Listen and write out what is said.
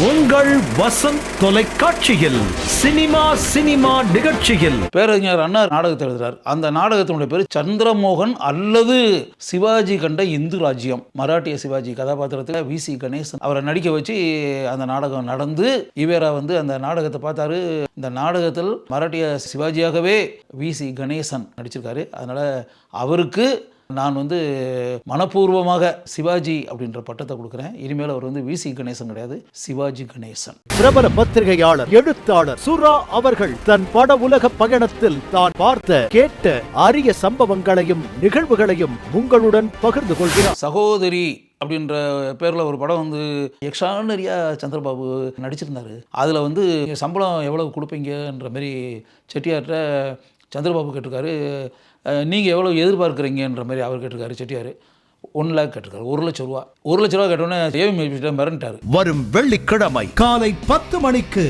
உங்கள் வசந்த் தொலைக்காட்சியில் சினிமா நிகழ்ச்சியில் பேரறிஞர் அண்ணா நாடகத்தை எழுதுறார். அந்த நாடகத்தினுடைய பேர் சந்திரமோகன் அல்லது சிவாஜி கண்ட இந்து ராஜ்யம். மராட்டிய சிவாஜி கதாபாத்திரத்தில் வி.சி. கணேசன் அவரை நடிக்க வச்சு அந்த நாடகம் நடந்து ஈவேரா அந்த நாடகத்தை பார்த்தாரு. இந்த நாடகத்தில் மராட்டிய சிவாஜியாகவே வி.சி. கணேசன் நடிச்சிருக்காரு. அதனால அவருக்கு நான் மனப்பூர்வமாக சிவாஜி அப்படின்ற பட்டத்தை கொடுக்குறேன். இனிமேல் அவர் வி.சி. கணேசன் கிடையாது, சிவாஜி கணேசன். பிரபல பத்திரிகையாளர், எழுத்தாளர் சுரா அவர்கள் தன் பட உலக பயணத்தில் தான் பார்த்த கேட்ட அரிய சம்பவங்களையும் நிகழ்வுகளையும் உங்களுடன் பகிர்ந்து கொள்கிறார். சகோதரி அப்படின்ற பேரில் ஒரு படம் எக்ஸ்ட்ரானரியா சந்திரபாபு நடிச்சிருந்தாரு. அதில் சம்பளம் எவ்வளவு கொடுப்பீங்கன்ற மாதிரி செட்டியார்கிட்ட சந்திரபாபு கேட்டிருக்காரு. நீங்கள் எவ்வளோ எதிர்பார்க்குறீங்கன்ற மாதிரி அவர் கேட்டிருக்காரு. செட்டியார் 1 லேக் கேட்டிருக்காரு. 1 லட்சம் ரூபா. 1 லட்ச ரூபா கேட்டோன்னே மிரண்டார். வரும் வெள்ளிக்கிழமை காலை 10 மணிக்கு